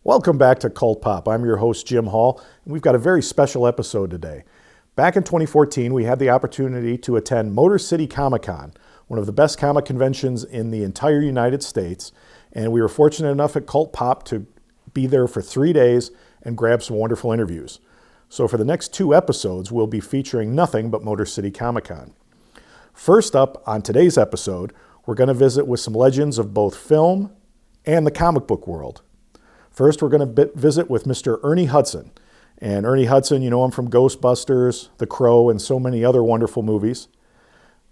Welcome back to Cult Pop. I'm your host, Jim Hall, and we've got a very special episode today. Back in 2014, we had the opportunity to attend Motor City Comicon, one of the best comic conventions in the entire United States, and we were fortunate enough at Cult Pop to be there for 3 days and grab some wonderful interviews. So for the next 2 episodes, we'll be featuring nothing but Motor City Comicon. First up on today's episode, we're going to visit with some legends of both film and the comic book world. First, we're going to visit with Mr. Ernie Hudson. And Ernie Hudson, you know him from Ghostbusters, The Crow, and so many other wonderful movies.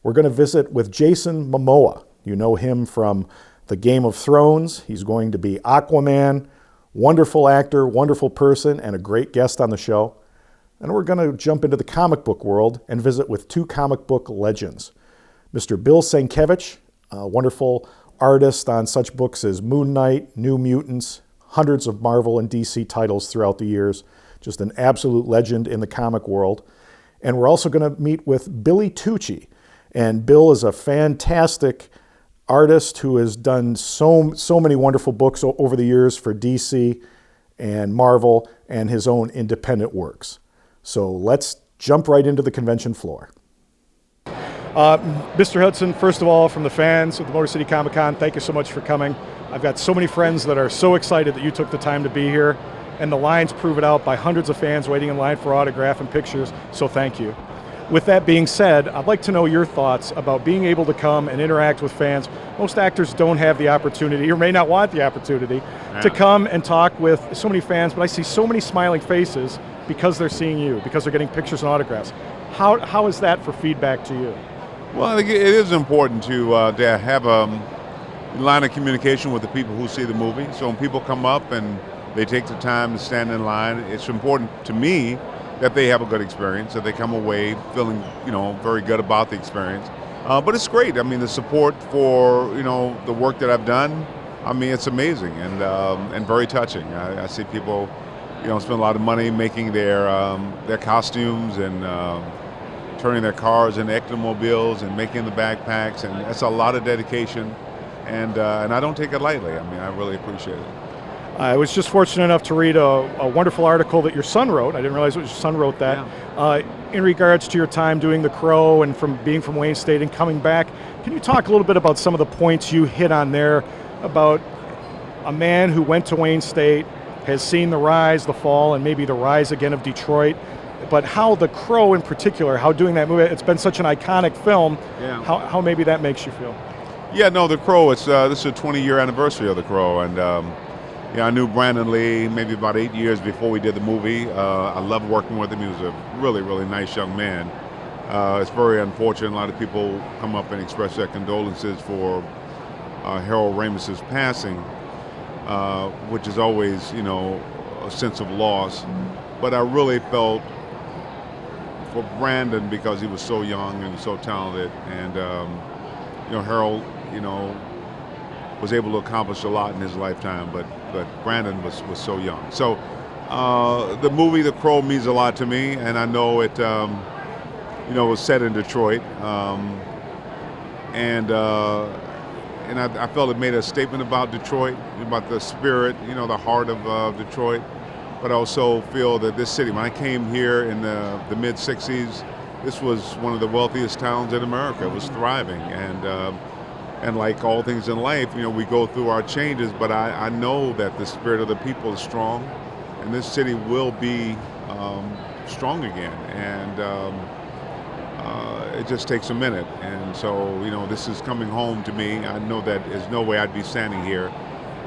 We're going to visit with Jason Momoa. You know him from the Game of Thrones. He's going to be Aqua Man. Wonderful actor, wonderful person, and a great guest on the show. And we're going to jump into the comic book world and visit with 2 comic book legends. Mr. Bill Sienkiewicz, a wonderful artist on such books as Moon Knight, New Mutants, hundreds of Marvel and DC titles throughout the years. Just an absolute legend in the comic world. And we're also going to meet with Billy Tucci. And Bill is a fantastic artist who has done so many wonderful books over the years for DC and Marvel and his own independent works. So let's jump right into the convention floor. Mr. Hudson, first of all, from the fans of the Motor City Comicon, thank you so much for coming. I've got so many friends that are so excited that you took the time to be here, and the lines prove it out by hundreds of fans waiting in line for autograph and pictures, so thank you. With that being said, I'd like to know your thoughts about being able to come and interact with fans. Most actors don't have the opportunity, or may not want the opportunity, to come and talk with so many fans, but I see so many smiling faces because they're seeing you, because they're getting pictures and autographs. How is that for feedback to you? Well, I think it is important to have a line of communication with the people who see the movie. So when people come up and they take the time to stand in line, it's important to me that they have a good experience, that they come away feeling, very good about the experience. But it's great. I mean, the support for, the work that I've done, I mean, it's amazing and very touching. I see people, spend a lot of money making their costumes and turning their cars into ectomobiles and making the backpacks, and that's a lot of dedication, and I don't take it lightly. I mean, I really appreciate it. I was just fortunate enough to read a wonderful article that your son wrote. I didn't realize your son wrote that. Yeah. In regards to your time doing The Crow and from being from Wayne State and coming back, can you talk a little bit about some of the points you hit on there about a man who went to Wayne State, has seen the rise, the fall, and maybe the rise again of Detroit, but how The Crow in particular, how doing that movie, it's been such an iconic film, how maybe that makes you feel? Yeah, no, The Crow, this is a 20-year anniversary of The Crow, and I knew Brandon Lee maybe about 8 years before we did the movie. I loved working with him. He was a really, really nice young man. It's very unfortunate. A lot of people come up and express their condolences for Harold Ramis's passing, which is always, a sense of loss. But I really felt for Brandon because he was so young and so talented, and Harold, was able to accomplish a lot in his lifetime, but Brandon was so young. So the movie The Crow means a lot to me, and I know it was set in Detroit, and I felt it made a statement about Detroit, about the spirit, the heart of Detroit. But I also feel that this city, when I came here in the mid-'60s, this was one of the wealthiest towns in America. It was thriving, and like all things in life, we go through our changes, but I know that the spirit of the people is strong, and this city will be strong again, and it just takes a minute. And so, this is coming home to me. I know that there's no way I'd be standing here.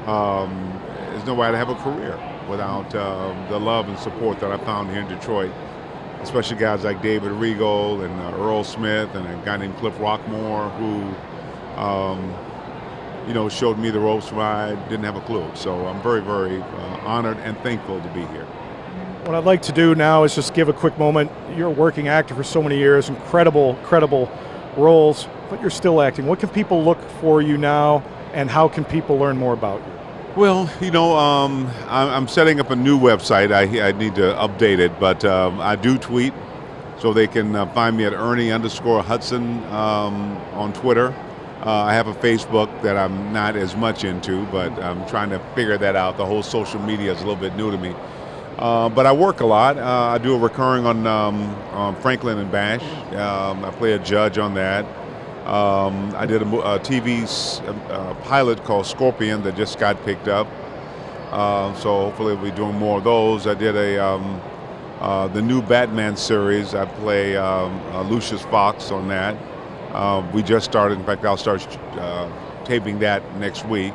There's no way I'd have a career without the love and support that I found here in Detroit, especially guys like David Regal and Earl Smith and a guy named Cliff Rockmore who showed me the ropes when I didn't have a clue. So I'm very, very honored and thankful to be here. What I'd like to do now is just give a quick moment. You're a working actor for so many years, incredible roles, but you're still acting. What can people look for you now, and how can people learn more about you? Well, I'm setting up a new website. I need to update it, but I do tweet, so they can find me at Ernie_Hudson on Twitter. I have a Facebook that I'm not as much into, but I'm trying to figure that out. The whole social media is a little bit new to me. But I work a lot. I do a recurring on Franklin and Bash. I play a judge on that. I did a TV pilot called Scorpion that just got picked up. So hopefully we'll be doing more of those. I did the new Batman series. I play Lucius Fox on that. We just started. In fact, I'll start taping that next week.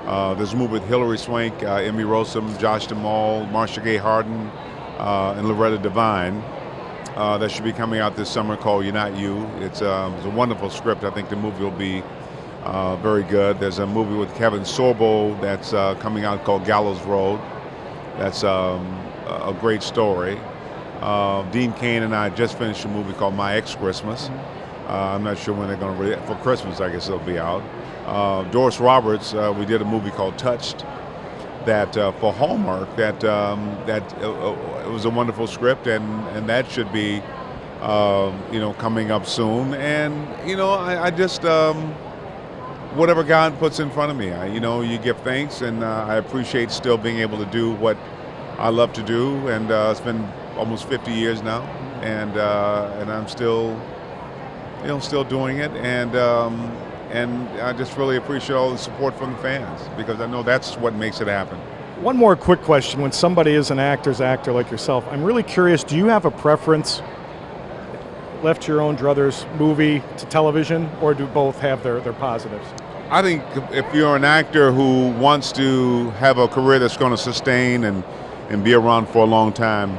There's a movie with Hilary Swank, Emmy Rossum, Josh Duhamel, Marsha Gay Harden, and Loretta Devine. That should be coming out this summer called You're Not You. It's a wonderful script. I think the movie will be very good. There's a movie with Kevin Sorbo that's coming out called Gallows Road. That's a great story. Dean Cain and I just finished a movie called My Ex-Christmas. I'm not sure when they're going to release it. For Christmas, I guess it'll be out. Doris Roberts, we did a movie called Touched that for Hallmark. That it was a wonderful script, and that should be coming up soon. And I just whatever God puts in front of me, you give thanks, and I appreciate still being able to do what I love to do. And it's been almost 50 years now, and I'm still doing it, and I just really appreciate all the support from the fans, because I know that's what makes it happen. One more quick question. When somebody is an actor's actor like yourself, I'm really curious, do you have a preference, left your own druthers, movie to television, or do both have their positives? I think if you're an actor who wants to have a career that's going to sustain and be around for a long time,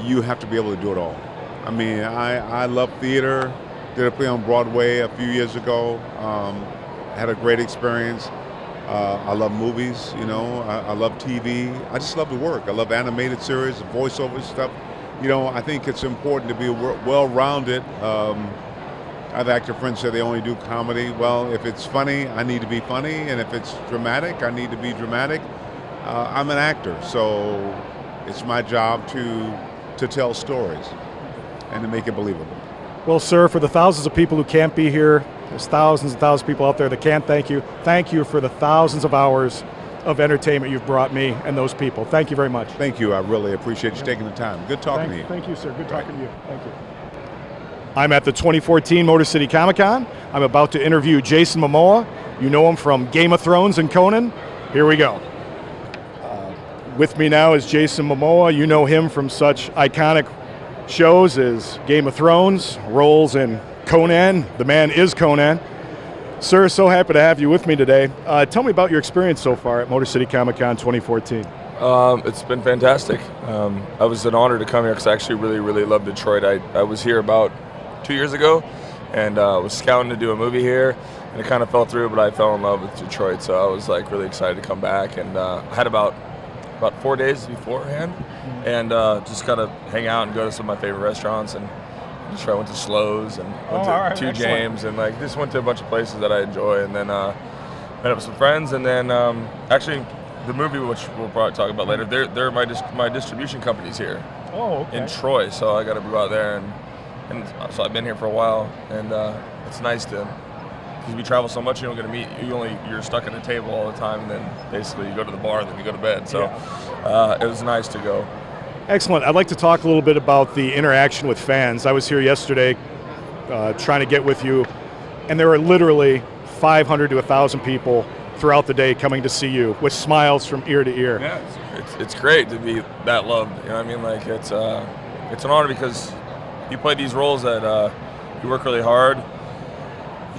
you have to be able to do it all. I mean, I love theater. Did a play on Broadway a few years ago. Had a great experience. I love movies, I love TV. I just love to work. I love animated series, voiceover stuff. I think it's important to be well-rounded. I have actor friends say they only do comedy. Well, if it's funny, I need to be funny, and if it's dramatic, I need to be dramatic. I'm an actor, so it's my job to tell stories and to make it believable. Well, sir, for the thousands of people who can't be here, there's thousands and thousands of people out there that can't thank you. Thank you for the thousands of hours of entertainment you've brought me and those people. Thank you very much. Thank you. I really appreciate you taking the time. Good talking to you. Thank you, sir. Good talking to you. Thank you. I'm at the 2014 Motor City Comicon. I'm about to interview Jason Momoa. You know him from Game of Thrones and Conan. Here we go. With me now is Jason Momoa. You know him from such iconic shows as Game of Thrones, roles in Conan. The man is Conan. Sir, so happy to have you with me today. Tell me about your experience so far at Motor City Comicon 2014. It's been fantastic. I was an honor to come here because I actually really love Detroit. I was here about 2 years ago and was scouting to do a movie here, and it kind of fell through, but I fell in love with Detroit, so I was really excited to come back, and I had about 4 days beforehand, and just kind of hang out and go to some of my favorite restaurants. And I went to Slows and went to Two James, and just went to a bunch of places that I enjoy, and then met up with some friends, and then actually the movie, which we'll probably talk about later, they're my distribution company's here in Troy, so I got to go out there, and so I've been here for a while, and it's nice to. Because we travel so much, you don't get to meet. You're stuck at a table all the time, and then basically you go to the bar, and then you go to bed. So it was nice to go. Excellent. I'd like to talk a little bit about the interaction with fans. I was here yesterday trying to get with you, and there were literally 500 to 1,000 people throughout the day coming to see you with smiles from ear to ear. Yeah, it's great to be that loved. You know what I mean? It's an honor because you play these roles that you work really hard.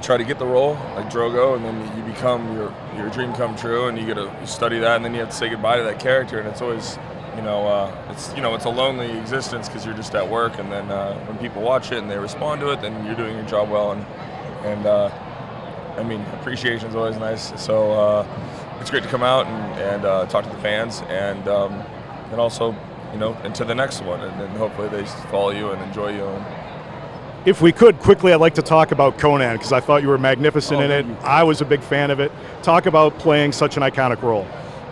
Try to get the role like Drogo, and then you become your dream come true, and you study that, and then you have to say goodbye to that character, and it's always it's a lonely existence because you're just at work, and then when people watch it and they respond to it, then you're doing your job well, and appreciation is always nice. So it's great to come out and talk to the fans, and also into the next one, and then hopefully they follow you and enjoy you. If we could, quickly, I'd like to talk about Conan, because I thought you were magnificent in it. I was a big fan of it. Talk about playing such an iconic role.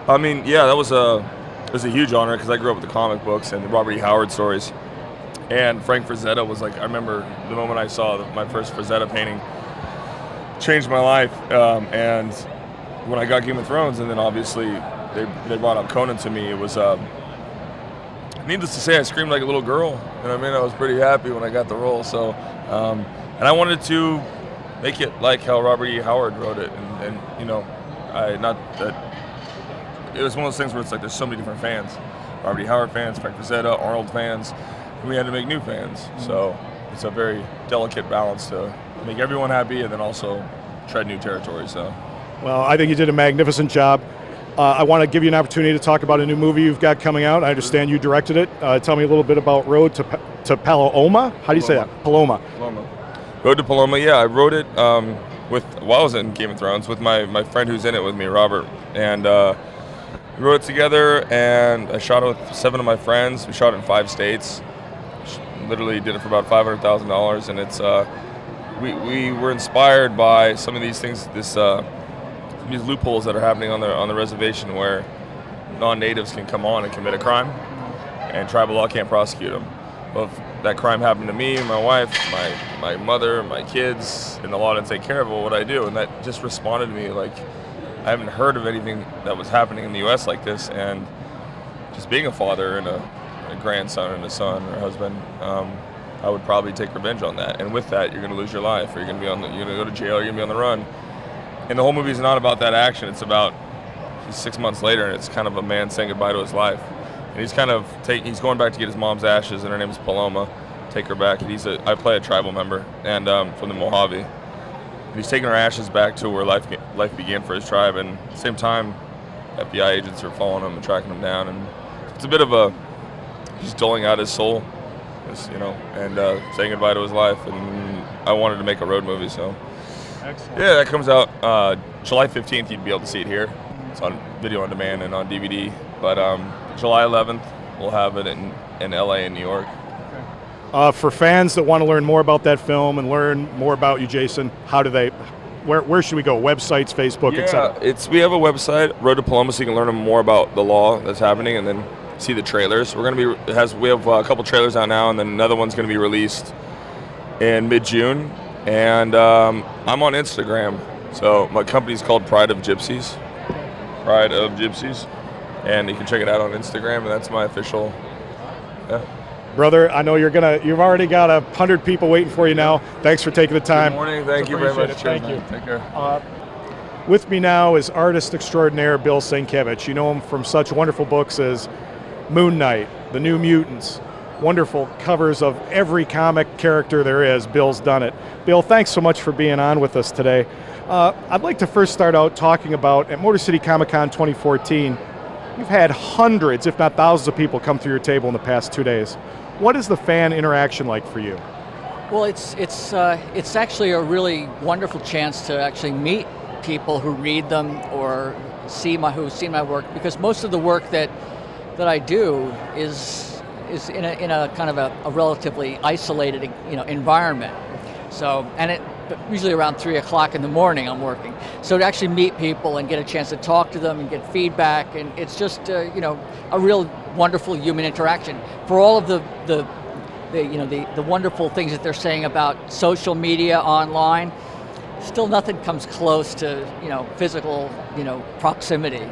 I mean, yeah, it was a huge honor, because I grew up with the comic books and the Robert E. Howard stories. And Frank Frazetta was I remember the moment I saw my first Frazetta painting, changed my life. And when I got Game of Thrones, and then obviously they brought up Conan to me, it was needless to say, I screamed like a little girl. And I mean, I was pretty happy when I got the role. So, and I wanted to make it like how Robert E. Howard wrote it, and you know, not that it was one of those things where it's like there's so many different fans, Robert E. Howard fans, Frank Frazetta, Arnold fans, and we had to make new fans. So it's a very delicate balance to make everyone happy and then also tread new territory. So, well, I think you did a magnificent job. I want to give you an opportunity to talk about a new movie you've got coming out. I understand you directed it. Tell me a little bit about Road to Paloma. How do you say that? Paloma. Road to Paloma. Yeah, I wrote it while I was in Game of Thrones with my friend who's in it with me, Robert, and we wrote it together. And I shot it with 7 of my friends. We shot it in 5 states. Literally did it for about $500,000, and it's we were inspired by some of these things. These loopholes that are happening on the reservation where non-natives can come on and commit a crime, and tribal law can't prosecute them. Well, if that crime happened to me, my wife, my mother, my kids, and the law didn't take care of it, what would I do? And that just responded to me like I haven't heard of anything that was happening in the U.S. like this. And just being a father and a grandson and a son or a husband, I would probably take revenge on that. And with that, you're going to lose your life, or you're going to go to jail, or you're going to be on the run. And the whole movie is not about that action. It's about 6 months later, and it's kind of a man saying goodbye to his life. And he's he's going back to get his mom's ashes, and her name is Paloma. Take her back. And I play a tribal member, and from the Mojave. And he's taking her ashes back to where life began for his tribe. And at the same time, FBI agents are following him and tracking him down. And it's a bit of just doling out his soul, and saying goodbye to his life. And I wanted to make a road movie, so. Excellent. Yeah, that comes out July 15th. You'd be able to see it here. It's on video on demand and on DVD. But July 11th, we'll have it in LA and New York. For fans that want to learn more about that film and learn more about you, Jason, where should we go? Websites, Facebook, etc. We have a website, Road to Paloma, so you can learn more about the law that's happening and then see the trailers. We have a couple trailers out now, and then another one's going to be released in mid-June. And I'm on Instagram, so my company's called Pride of Gypsies, and you can check it out on Instagram, and that's my official. Yeah. Brother, I know you've already got 100 people waiting for you now. Thanks for taking the time. Good morning. Thank you very much. Thank you. Take care. With me now is artist extraordinaire Bill Sienkiewicz. You know him from such wonderful books as Moon Knight, The New Mutants. Wonderful covers of every comic character there is. Bill's done it. Bill, thanks so much for being on with us today. I'd like to first start out talking about, at Motor City Comicon 2014, you've had hundreds, if not thousands of people come through your table in the past 2 days. What is the fan interaction like for you? Well, it's actually a really wonderful chance to actually meet people who read them or who've seen my work, because most of the work that I do is in a kind of a relatively isolated environment. So, and usually around 3 o'clock in the morning I'm working. So to actually meet people and get a chance to talk to them and get feedback, and it's just a real wonderful human interaction. For all of the wonderful things that they're saying about social media online, still nothing comes close to physical proximity.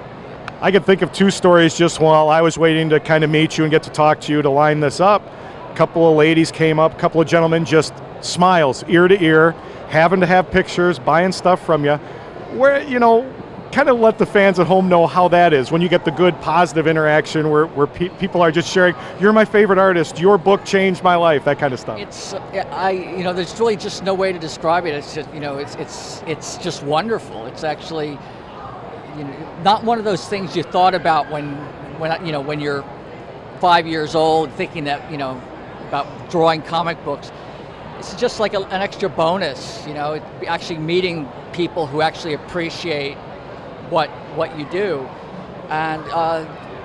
I can think of 2 stories just while I was waiting to kind of meet you and get to talk to you to line this up. A couple of ladies came up, a couple of gentlemen, just smiles, ear to ear, having to have pictures, buying stuff from you. Where, kind of let the fans at home know how that is when you get the good, positive interaction where people are just sharing, you're my favorite artist, your book changed my life, that kind of stuff. There's really just no way to describe it. It's just, it's just wonderful. It's actually, not one of those things you thought about when you're 5 years old, thinking that about drawing comic books. It's just like an extra bonus, actually meeting people who actually appreciate what you do, and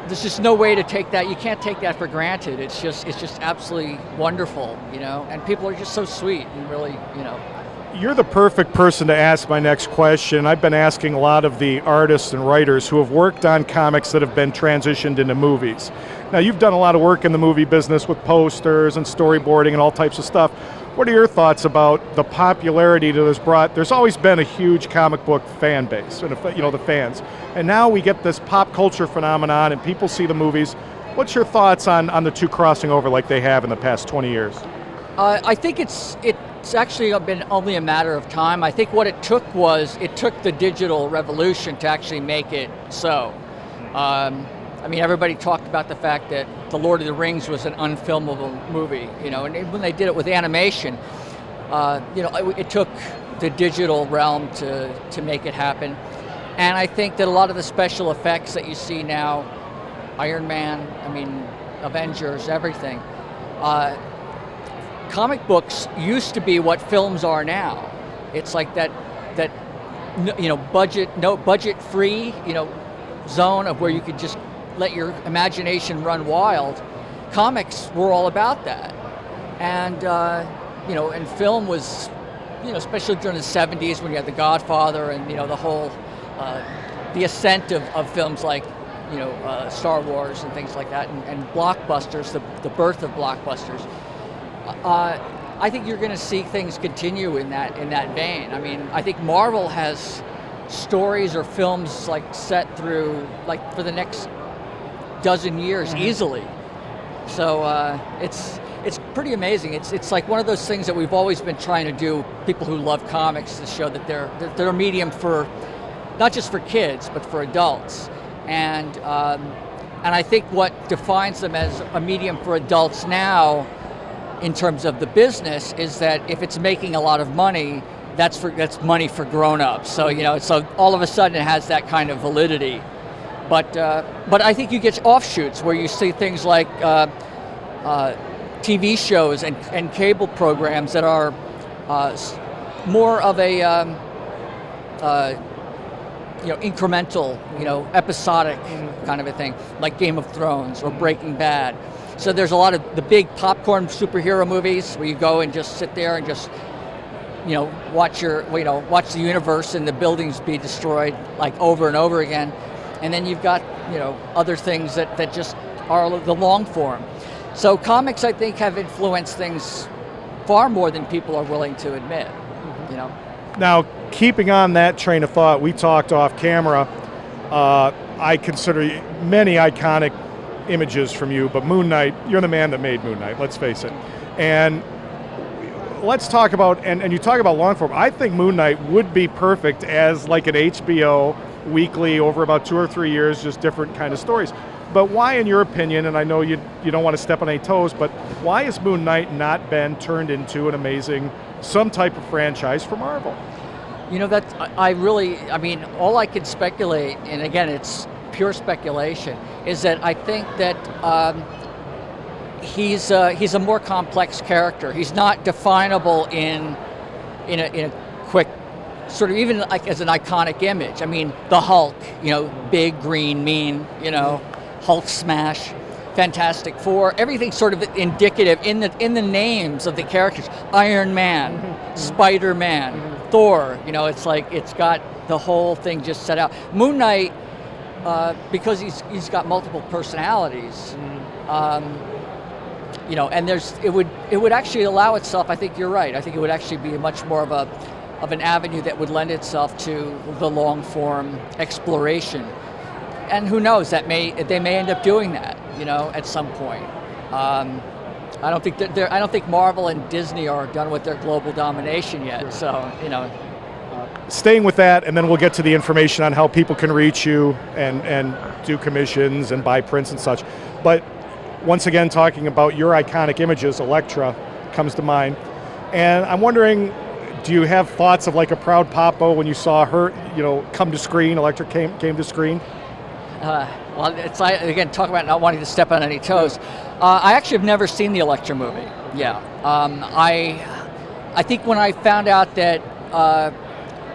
there's just no way to take that. You can't take that for granted. It's just absolutely wonderful, and people are just so sweet and really, You're the perfect person to ask my next question. I've been asking a lot of the artists and writers who have worked on comics that have been transitioned into movies. Now, you've done a lot of work in the movie business with posters and storyboarding and all types of stuff. What are your thoughts about the popularity that has brought? There's always been a huge comic book fan base, and the fans, and now we get this pop culture phenomenon, and people see the movies. What's your thoughts on the two crossing over like they have in the past 20 years? I think it's actually been only a matter of time. I think what it took the digital revolution to actually make it so. I mean, everybody talked about the fact that The Lord of the Rings was an unfilmable movie, and when they did it with animation, it took the digital realm to make it happen. And I think that a lot of the special effects that you see now, Iron Man, Avengers, everything, comic books used to be what films are now. It's like that budget free, zone of where you could just let your imagination run wild. Comics were all about that, and and film was, especially during the '70s when you had The Godfather and the whole the ascent of films like Star Wars and things like that, and blockbusters, the birth of blockbusters. I think you're going to see things continue in that vein. I mean, I think Marvel has stories or films like set through for the next dozen years easily. So it's pretty amazing. It's like one of those things that we've always been trying to do. People who love comics, to show that they're a medium for not just for kids but for adults. And I think what defines them as a medium for adults now, in terms of the business, is that if it's making a lot of money, that's money for grown-ups. So so all of a sudden it has that kind of validity. But I think you get offshoots where you see things like TV shows and cable programs that are more of a incremental, episodic kind of a thing, like Game of Thrones or Breaking Bad. So there's a lot of the big popcorn superhero movies where you go and just sit there and just watch the universe and the buildings be destroyed like over and over again. And then you've got, other things that just are the long form. So comics, I think, have influenced things far more than people are willing to admit, Now, keeping on that train of thought, we talked off camera. I consider many iconic images from you, but Moon Knight, you're the man that made Moon Knight, let's face it. And let's talk about, and you talk about long form, I think Moon Knight would be perfect as like an HBO weekly over about 2 or 3 years, just different kind of stories. But why, in your opinion, and I know you don't want to step on any toes, but why has Moon Knight not been turned into an amazing, some type of franchise for Marvel? All I can speculate, and again, it's pure speculation, is that I think that he's a more complex character. He's not definable in a quick sort of, even like as an iconic image. I mean, the Hulk, big, green, mean, Hulk smash, Fantastic Four, everything sort of indicative in the names of the characters. Iron Man, Spider-Man, Thor, it's like it's got the whole thing just set out. Moon Knight, because he's got multiple personalities, and it would actually allow itself, I think you're right, I think it would actually be much more of an avenue that would lend itself to the long form exploration. And who knows, they may end up doing that, at some point. I don't think Marvel and Disney are done with their global domination yet. So, Staying with that, and then we'll get to the information on how people can reach you and do commissions and buy prints and such. But once again, talking about your iconic images, Elektra comes to mind. And I'm wondering, do you have thoughts of like a proud papa when you saw her, come to screen, Elektra came to screen? Well, it's again, talk about not wanting to step on any toes. I actually have never seen the Elektra movie. Yeah, I think when I found out that,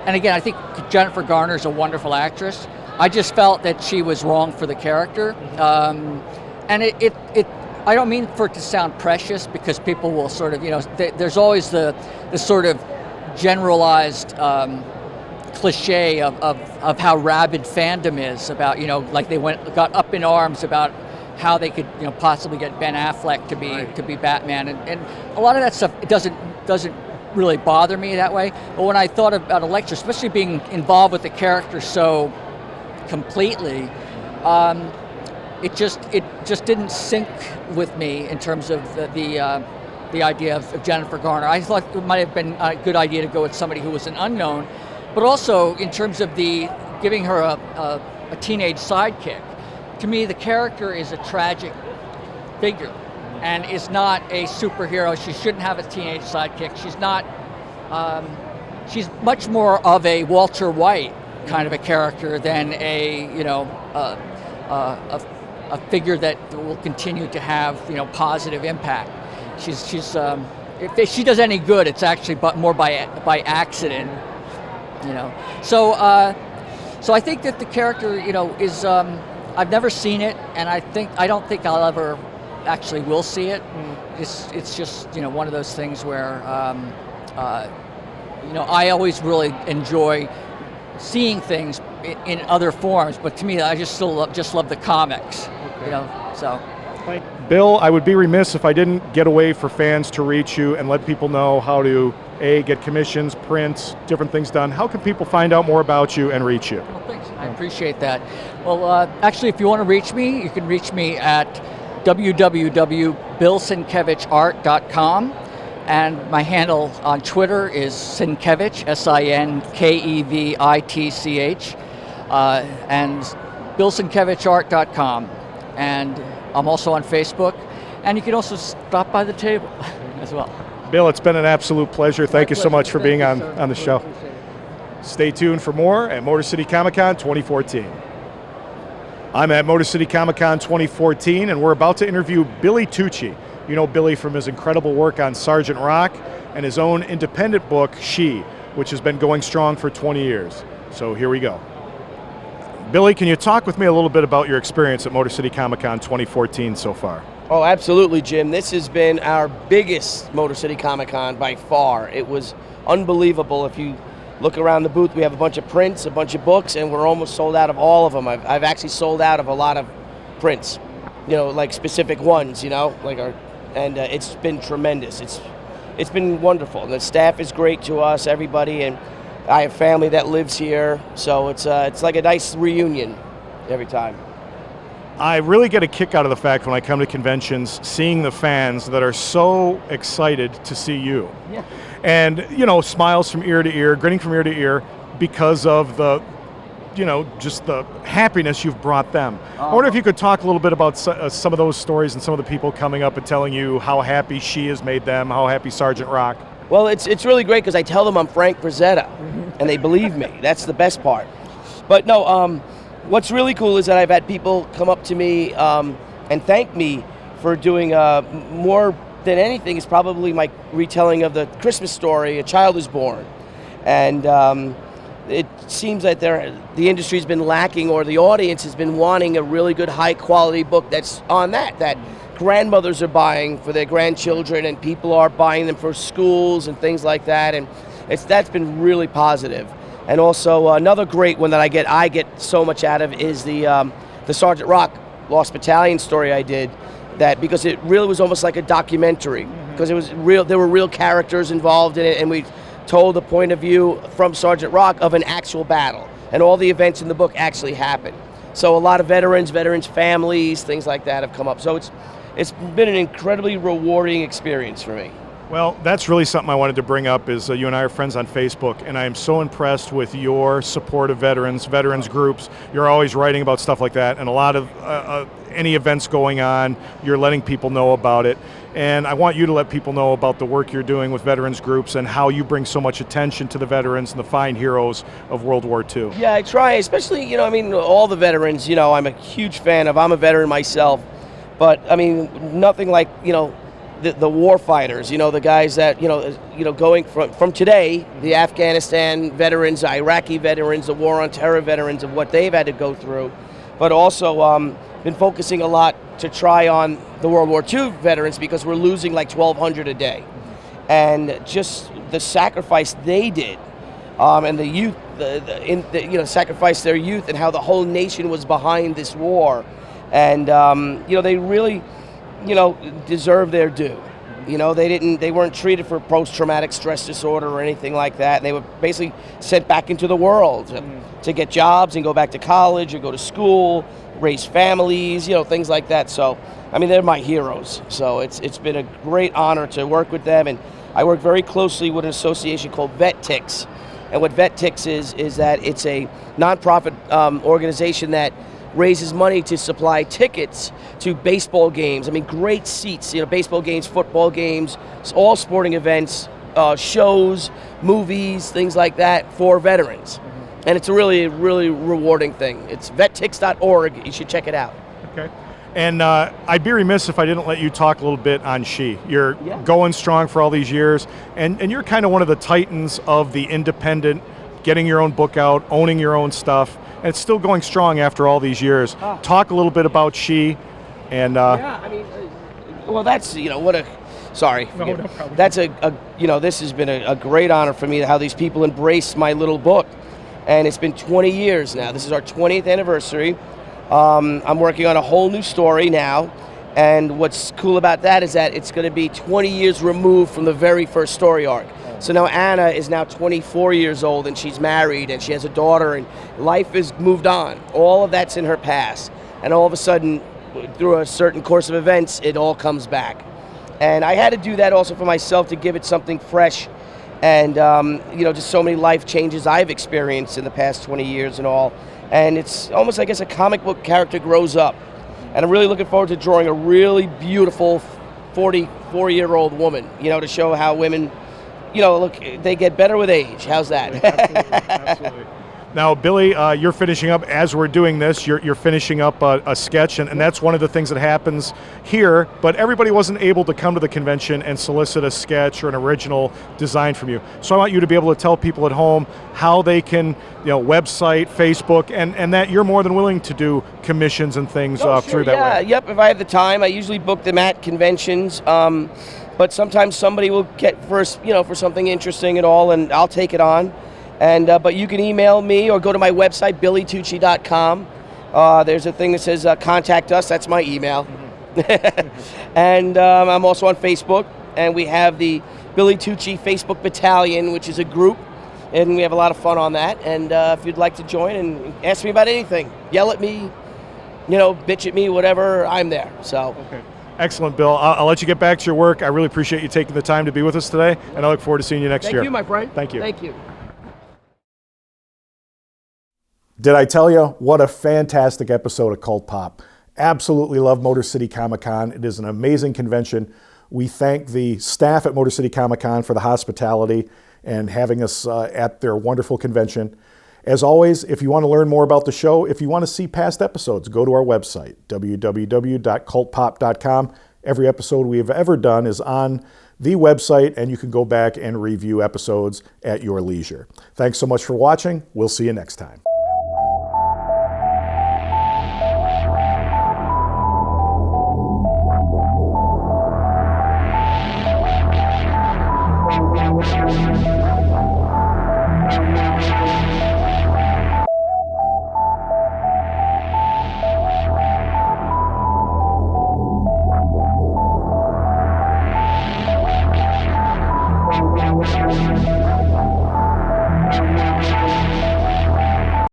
and again, I think Jennifer Garner is a wonderful actress. I just felt that she was wrong for the character, and I don't mean for it to sound precious, because people will sort of, there's always the sort of generalized cliche of how rabid fandom is about, like they got up in arms about how they could possibly get Ben Affleck to be Batman, and a lot of that stuff, it doesn't doesn't really bother me that way. But when I thought about a lecture, especially being involved with the character so completely, it just didn't sync with me in terms of the idea of Jennifer Garner. I thought it might have been a good idea to go with somebody who was an unknown, but also in terms of giving her a teenage sidekick. To me, the character is a tragic figure and is not a superhero. She shouldn't have a teenage sidekick. She's not. She's much more of a Walter White kind of a character than a figure that will continue to have positive impact. If she does any good, it's actually more by accident. So I think that the character is. I've never seen it, and I don't think I'll ever actually will see it. It's just one of those things where I always really enjoy seeing things in other forms, but to me I just love the comics. So. Bill, I would be remiss if I didn't get a way for fans to reach you and let people know how to get commissions, prints, different things done. How can people find out more about you and reach you? Well, thanks. I appreciate that. Well, actually, if you want to reach me, you can reach me at www.billsinkevichart.com, and my handle on Twitter is Sinkevich, SINKEVITCH, and billsinkevichart.com, and I'm also on Facebook, and you can also stop by the table as well. Bill, it's been an absolute pleasure. Thank you so much for being on the show. Stay tuned for more at Motor City Comicon 2014. I'm at Motor City Comicon 2014, and we're about to interview Billy Tucci. You know Billy from his incredible work on Sergeant Rock and his own independent book, She, which has been going strong for 20 years. So here we go. Billy, can you talk with me a little bit about your experience at Motor City Comicon 2014 so far? Oh, absolutely, Jim. This has been our biggest Motor City Comicon by far. It was unbelievable. If you look around the booth, we have a bunch of prints, a bunch of books, and we're almost sold out of all of them. I've actually sold out of a lot of prints, like specific ones, and it's been tremendous. It's been wonderful. And the staff is great to us, everybody, and I have family that lives here, so it's like a nice reunion every time. I really get a kick out of the fact when I come to conventions, seeing the fans that are so excited to see you. Yeah. And, smiles from ear to ear, grinning from ear to ear because of the, just the happiness you've brought them. I wonder if you could talk a little bit about some of those stories and some of the people coming up and telling you how happy She has made them, how happy Sergeant Rock. Well, it's really great because I tell them I'm Frank Frazetta, and they believe me. That's the best part. But no, what's really cool is that I've had people come up to me and thank me for doing more than anything is probably my retelling of the Christmas story, A Child Is Born. And it seems that the industry's been lacking, or the audience has been wanting a really good high-quality book that's on that grandmothers are buying for their grandchildren, and people are buying them for schools and things like that, and that's been really positive. And also another great one that I get so much out of is the Sergeant Rock Lost Battalion story I did, that because it really was almost like a documentary, because it was real. There were real characters involved in it, and we told the point of view from Sergeant Rock of an actual battle, and all the events in the book actually happened. So a lot of veterans, families, things like that have come up. So it's been an incredibly rewarding experience for me. Well, that's really something I wanted to bring up is you and I are friends on Facebook, and I am so impressed with your support of veterans groups. You're always writing about stuff like that, and a lot of any events going on, you're letting people know about it. And I want you to let people know about the work you're doing with veterans groups and how you bring so much attention to the veterans and the fine heroes of World War II. Yeah, I try, especially, all the veterans, I'm a huge fan of. I'm a veteran myself, but, nothing like, the war fighters, the guys that, going from today, the Afghanistan veterans, Iraqi veterans, the war on terror veterans, of what they've had to go through, but also been focusing a lot to try on the World War II veterans, because we're losing like 1,200 a day. And just the sacrifice they did, and the youth, sacrificed their youth, and how the whole nation was behind this war. And, they really, deserve their due. You know, they weren't treated for post-traumatic stress disorder or anything like that. And they were basically sent back into the world to get jobs and go back to college or go to school, raise families, you know, things like that. So, I mean, they're my heroes. So it's been a great honor to work with them. And I work very closely with an association called VetTix. And what VetTix is that it's a nonprofit organization that raises money to supply tickets to baseball games. I mean, great seats, you know, baseball games, football games, all sporting events, shows, movies, things like that for veterans. And it's a really, really rewarding thing. It's vettix.org. You should check it out. Okay. And I'd be remiss if I didn't let you talk a little bit on She. You're going strong for all these years, and you're kind of one of the titans of the independent, getting your own book out, owning your own stuff, and it's still going strong after all these years. Talk a little bit about She, and yeah, I mean, well, that's, you know, what a, sorry, no problem. That's you know, this has been a great honor for me, how these people embrace my little book, and it's been 20 years now. This is our 20th anniversary. I'm working on a whole new story now, and what's cool about that is that it's going to be 20 years removed from the very first story arc. So now Anna is now 24 years old, and she's married, and she has a daughter, and life has moved on. All of that's in her past, and all of a sudden, through a certain course of events, it all comes back. And I had to do that also for myself to give it something fresh, and you know, just so many life changes I've experienced in the past 20 years and all. And it's almost, I guess, a comic book character grows up. And I'm really looking forward to drawing a really beautiful 44-year-old woman, you know, to show how women, you know, look, they get better with age. How's that? Absolutely, absolutely. Now, Billy, you're finishing up, as we're doing this, you're finishing up a sketch, and that's one of the things that happens here, but everybody wasn't able to come to the convention and solicit a sketch or an original design from you. So I want you to be able to tell people at home how they can, you know, website, Facebook, and that you're more than willing to do commissions and things through that way. Yep, if I have the time. I usually book them at conventions, but sometimes somebody will get first, you know, for something interesting and all, and I'll take it on. And but you can email me or go to my website, billytucci.com. There's a thing that says contact us. That's my email. And I'm also on Facebook, and we have the Billy Tucci Facebook Battalion, which is a group, and we have a lot of fun on that. And if you'd like to join and ask me about anything, yell at me, you know, bitch at me, whatever, I'm there. So. Okay. Excellent, Bill. I'll let you get back to your work. I really appreciate you taking the time to be with us today, and I look forward to seeing you next year. Thank you, my friend. Thank you. Thank you. Did I tell you? What a fantastic episode of Cult Pop. Absolutely love Motor City Comicon. It is an amazing convention. We thank the staff at Motor City Comicon for the hospitality and having us at their wonderful convention. As always, if you want to learn more about the show, if you want to see past episodes, go to our website, www.cultpop.com. Every episode we have ever done is on the website, and you can go back and review episodes at your leisure. Thanks so much for watching. We'll see you next time.